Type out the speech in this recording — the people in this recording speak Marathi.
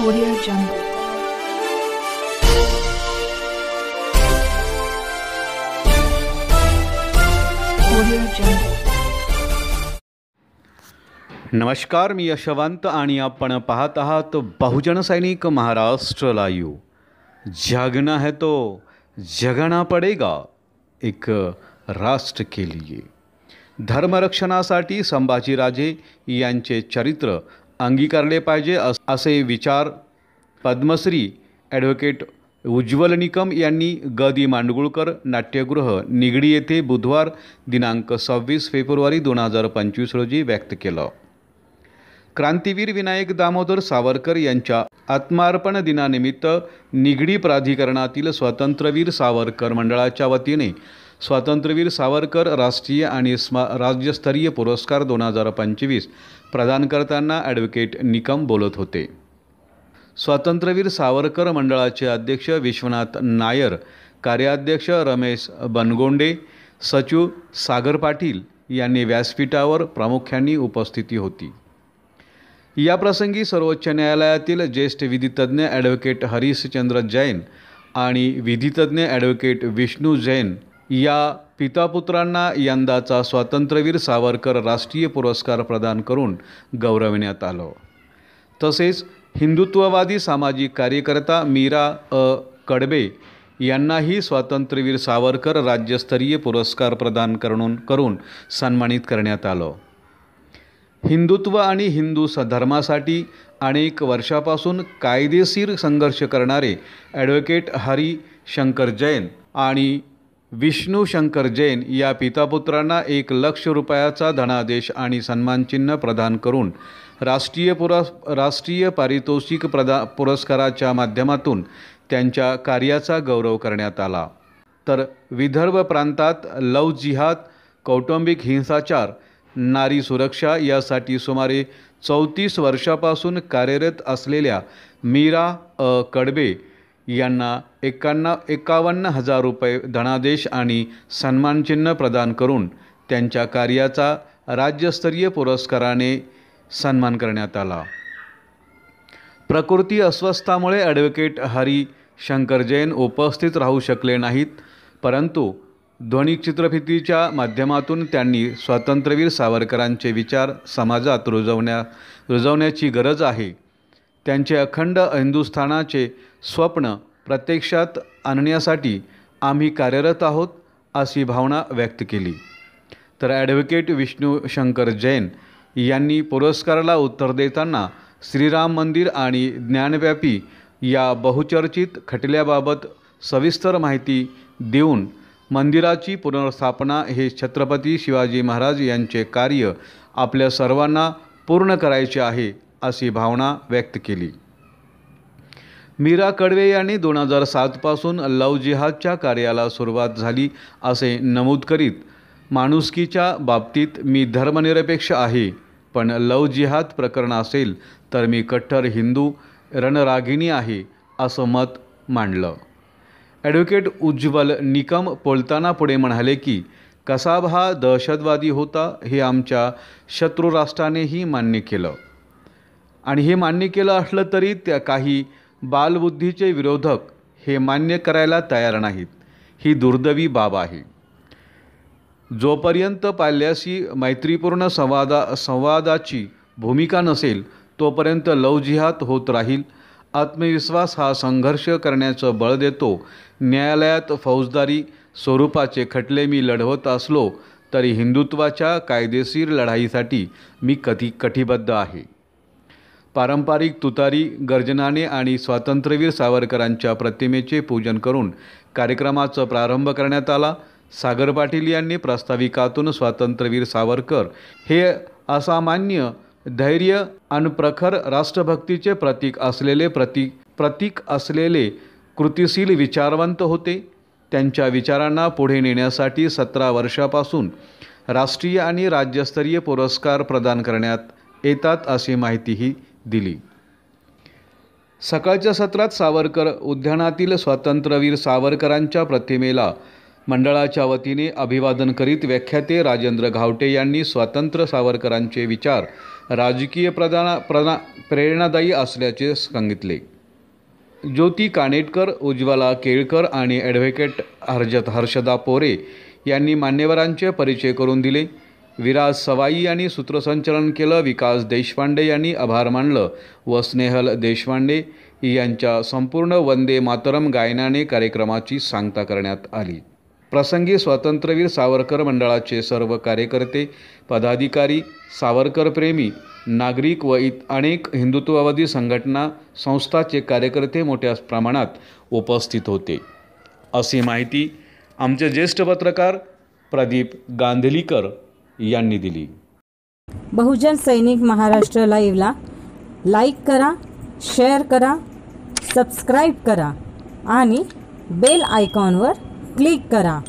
Audio Jungle. Audio Jungle. नमस्कार, मी यशवंत आणि आपण पाहत आहात बहुजन सैनिक महाराष्ट्र लाईव्ह। जागना है तो जगना पडेगा, एक राष्ट्र के लिए। धर्मरक्षणासाठी संभाजीराजे यांचे चरित्र अंगीकारले पाहिजे असे विचार पद्मश्री ॲडव्होकेट उज्ज्वल निकम यांनी ग. मांडगुळकर नाट्यगृह निगडी येथे बुधवार दिनांक 26 फेब्रुवारी 2025 रोजी व्यक्त केलं। क्रांतीवीर विनायक दामोदर सावरकर यांच्या आत्मार्पण दिनानिमित्त निगडी प्राधिकरणातील स्वातंत्र्यवीर सावरकर मंडळाच्या वतीने स्वातंत्र्यवीर सावरकर राष्ट्रीय आणि राज्यस्तरीय पुरस्कार 2025 प्रदान करताना ॲडव्होकेट निकम बोलत होते। स्वातंत्र्यवीर सावरकर मंडळाचे अध्यक्ष विश्वनाथ नायर, कार्याध्यक्ष रमेश बनगोंडे, सचिव सागर पाटील यांनी व्यासपीठावर प्रामुख्याने उपस्थिती होती। याप्रसंगी सर्वोच्च न्यायालयातील ज्येष्ठ विधितज्ञ ॲडव्होकेट हरीशचंद्र जैन आणि विधितज्ञ ॲडव्होकेट विष्णू जैन या पितापुत्रांना यंदाचा स्वातंत्र्यवीर सावरकर राष्ट्रीय पुरस्कार प्रदान करून गौरविण्यात आलं। तसेच हिंदुत्ववादी सामाजिक कार्यकर्ता मीरा कडबे यांनाही स्वातंत्र्यवीर सावरकर राज्यस्तरीय पुरस्कार प्रदान करून सन्मानित करण्यात आलं। हिंदुत्व आणि हिंदू धर्मासाठी अनेक वर्षापासून कायदेशीर संघर्ष करणारे ॲडव्होकेट हरी शंकर जैन आणि विष्णू शंकर जैन या पितापुत्रांना 1 लाख रुपयाचा धनादेश आणि सन्मानचिन्ह प्रदान करून राष्ट्रीय पारितोषिक पुरस्काराच्या माध्यमातून त्यांच्या कार्याचा गौरव करण्यात आला। तर विदर्भ प्रांतात लव जिहाद, कौटुंबिक हिंसाचार, नारी सुरक्षा यासाठी सुमारे 34 वर्षापासून कार्यरत असलेल्या मीरा कडबे यांना 51,000 रुपये धनादेश आणि सन्मानचिन्ह प्रदान करून त्यांच्या कार्याचा राज्यस्तरीय पुरस्काराने सन्मान करण्यात आला। प्रकृती अस्वस्थामुळे ॲडव्होकेट हरी शंकर जैन उपस्थित राहू शकले नाहीत, परंतु ध्वनिचित्रफितीच्या माध्यमातून त्यांनी स्वातंत्र्यवीर सावरकरांचे विचार समाजात रुजवण्याची गरज आहे, त्यांचे अखंड हिंदुस्थानाचे स्वप्न प्रत्यक्षात आणण्यासाठी आम्ही कार्यरत आहोत अशी भावना व्यक्त केली। तर ॲडव्होकेट विष्णू शंकर जैन यांनी पुरस्काराला उत्तर देताना श्रीराम मंदिर आणि ज्ञानव्यापी या बहुचर्चित खटल्याबाबत सविस्तर माहिती देऊन मंदिराची पुनर्स्थापना हे छत्रपती शिवाजी महाराज यांचे कार्य आपल्या सर्वांना पूर्ण करायचे आहे अशी भावना व्यक्त केली। मीरा कडवे यांनी 2007 पासून लव जिहादच्या कार्याला सुरुवात झाली असे नमूद करीत, माणुसकीच्या बाबतीत मी धर्मनिरपेक्ष आहे, पण लव जिहाद प्रकरण असेल तर मी कट्टर हिंदू रणरागिणी आहे असं मत मांडलं। ॲडव्होकेट उज्ज्वल निकम बोलताना पुढे म्हणाले की कसाब हा दहशतवादी होता हे आमच्या शत्रू राष्ट्रानेही मान्य केलं, आणि हे मान्य केलं असलं तरी त्या काही बालबुद्धीचे विरोधक हे मान्य करायला तयार नाहीत। ही दुर्दैवी बाब आहे। जोपर्यंत पाल्याशी मैत्रीपूर्ण संवादाची भूमिका नसेल तोपर्यंत लव जिहाद होत राहील। आत्मविश्वास हा संघर्ष करण्याचं बळ देतो। न्यायालयात फौजदारी स्वरूपाचे खटले मी लढवत असलो तरी हिंदुत्वाच्या कायदेशीर लढाईसाठी मी कटिबद्ध आहे। पारंपरिक तुतारी गर्जनाने आणि स्वातंत्र्यवीर सावरकरांच्या प्रतिमेचे पूजन करून कार्यक्रमाचा प्रारंभ करण्यात आला। सागर पाटील यांनी प्रास्ताविकातून स्वातंत्र्यवीर सावरकर हे असामान्य धैर्य आणि प्रखर राष्ट्रभक्तीचे प्रतीक असलेले कृतिशील विचारवंत होते। त्यांच्या विचारांना पुढे नेण्यासाठी 17 वर्षापासून राष्ट्रीय आणि राज्यस्तरीय पुरस्कार प्रदान करण्यात येतात अशी माहितीही दिली। सकाळच्या सत्रात सावरकर उद्यानातील स्वातंत्र्यवीर सावरकरांच्या प्रतिमेला मंडळाच्या वतीने अभिवादन करीत व्याख्याते राजेंद्र घावटे यांनी स्वातंत्र्य सावरकरांचे विचार राजकीय प्रेरणादायी असल्याचे सांगितले. ज्योती कानेटकर, उज्ज्वला केळकर आणि ॲडव्होकेट हर्षदा पोरे यांनी मान्यवरांचे परिचय करून दिले. विराज सवाई यांनी सूत्रसंचलन केलं. विकास देशपांडे यांनी आभार मानलं व स्नेहल देशपांडे यांच्या संपूर्ण वंदे मातरम गायनाने कार्यक्रमाची सांगता करण्यात आली. प्रसंगी स्वातंत्र्यवीर सावरकर मंडळाचे सर्व कार्यकर्ते, पदाधिकारी, सावरकरप्रेमी नागरिक व अनेक हिंदुत्ववादी संघटना संस्थांचे कार्यकर्ते मोठ्या प्रमाणात उपस्थित होते, अशी माहिती आमचे ज्येष्ठ पत्रकार प्रदीप गांधलीकर यांनी दिली. बहुजन सैनिक महाराष्ट्र लाईव्हला लाईक करा, शेअर करा, सबस्क्राईब करा आणि बेल आयकॉनवर क्लिक करा.